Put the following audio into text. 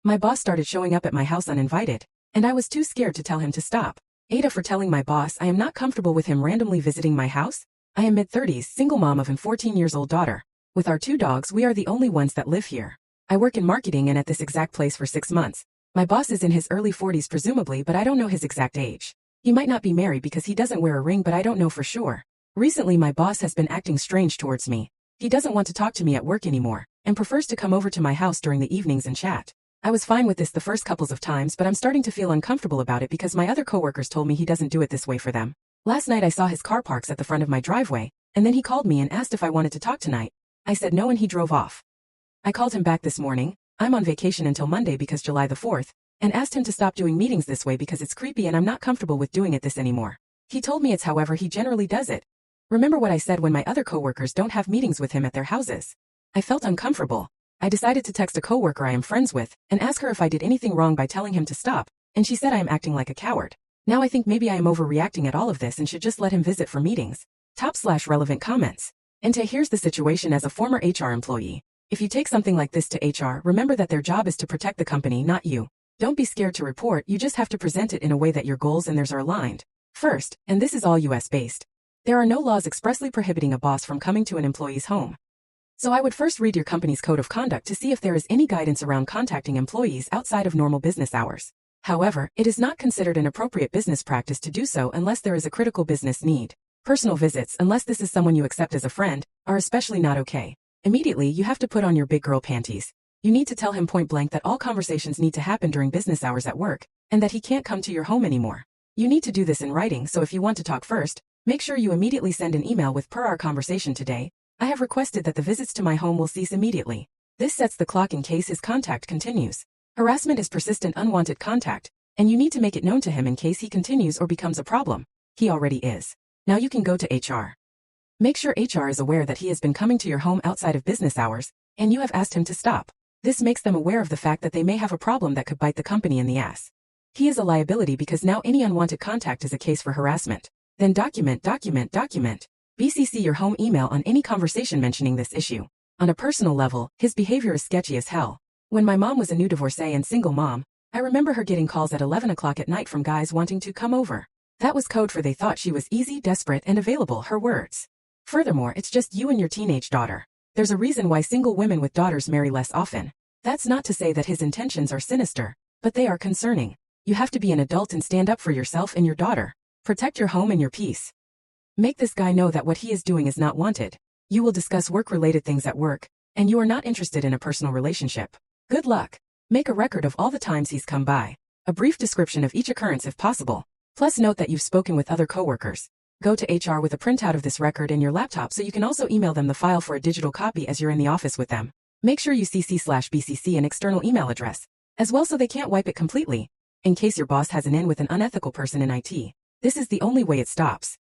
My boss started showing up at my house uninvited, and I was too scared to tell him to stop. AITAH for telling my boss I am not comfortable with him randomly visiting my house. I am mid-30s, single mom of a 14-year-old daughter. With our 2 dogs, we are the only ones that live here. I work in marketing and at this exact place for 6 months. My boss is in his early 40s presumably, but I don't know his exact age. He might not be married because he doesn't wear a ring, but I don't know for sure. Recently my boss has been acting strange towards me. He doesn't want to talk to me at work anymore, and prefers to come over to my house during the evenings and chat. I was fine with this the first couples of times, but I'm starting to feel uncomfortable about it because my other coworkers told me he doesn't do it this way for them. Last night I saw his car parks at the front of my driveway, and then he called me and asked if I wanted to talk tonight. I said no and he drove off. I called him back this morning. I'm on vacation until Monday because July the 4th, and asked him to stop doing meetings this way because it's creepy and I'm not comfortable with doing it this anymore. He told me it's however he generally does it. Remember what I said when my other coworkers don't have meetings with him at their houses? I felt uncomfortable. I decided to text a coworker I am friends with and ask her if I did anything wrong by telling him to stop, and she said I am acting like a coward. Now I think maybe I am overreacting at all of this and should just let him visit for meetings. /relevant comments. And here's the situation as a former HR employee. If you take something like this to HR, remember that their job is to protect the company, not you. Don't be scared to report, you just have to present it in a way that your goals and theirs are aligned. First, and this is all US-based, there are no laws expressly prohibiting a boss from coming to an employee's home. So I would first read your company's code of conduct to see if there is any guidance around contacting employees outside of normal business hours. However, it is not considered an appropriate business practice to do so unless there is a critical business need. Personal visits, unless this is someone you accept as a friend, are especially not okay. Immediately, you have to put on your big girl panties. You need to tell him point blank that all conversations need to happen during business hours at work, and that he can't come to your home anymore. You need to do this in writing, so if you want to talk first, make sure you immediately send an email with per our conversation today. I have requested that the visits to my home will cease immediately. This sets the clock in case his contact continues. Harassment is persistent unwanted contact, and you need to make it known to him in case he continues or becomes a problem. He already is. Now you can go to HR. Make sure HR is aware that he has been coming to your home outside of business hours, and you have asked him to stop. This makes them aware of the fact that they may have a problem that could bite the company in the ass. He is a liability because now any unwanted contact is a case for harassment. Then document. BCC your home email on any conversation mentioning this issue. On a personal level, his behavior is sketchy as hell. When my mom was a new divorcee and single mom, I remember her getting calls at 11 o'clock at night from guys wanting to come over. That was code for they thought she was easy, desperate, and available, her words. Furthermore, it's just you and your teenage daughter. There's a reason why single women with daughters marry less often. That's not to say that his intentions are sinister, but they are concerning. You have to be an adult and stand up for yourself and your daughter. Protect your home and your peace. Make this guy know that what he is doing is not wanted. You will discuss work-related things at work, and you are not interested in a personal relationship. Good luck. Make a record of all the times he's come by. A brief description of each occurrence if possible. Plus note that you've spoken with other coworkers. Go to HR with a printout of this record in your laptop so you can also email them the file for a digital copy as you're in the office with them. Make sure you CC/BCC an external email address, as well so they can't wipe it completely. In case your boss has an in with an unethical person in IT. This is the only way it stops.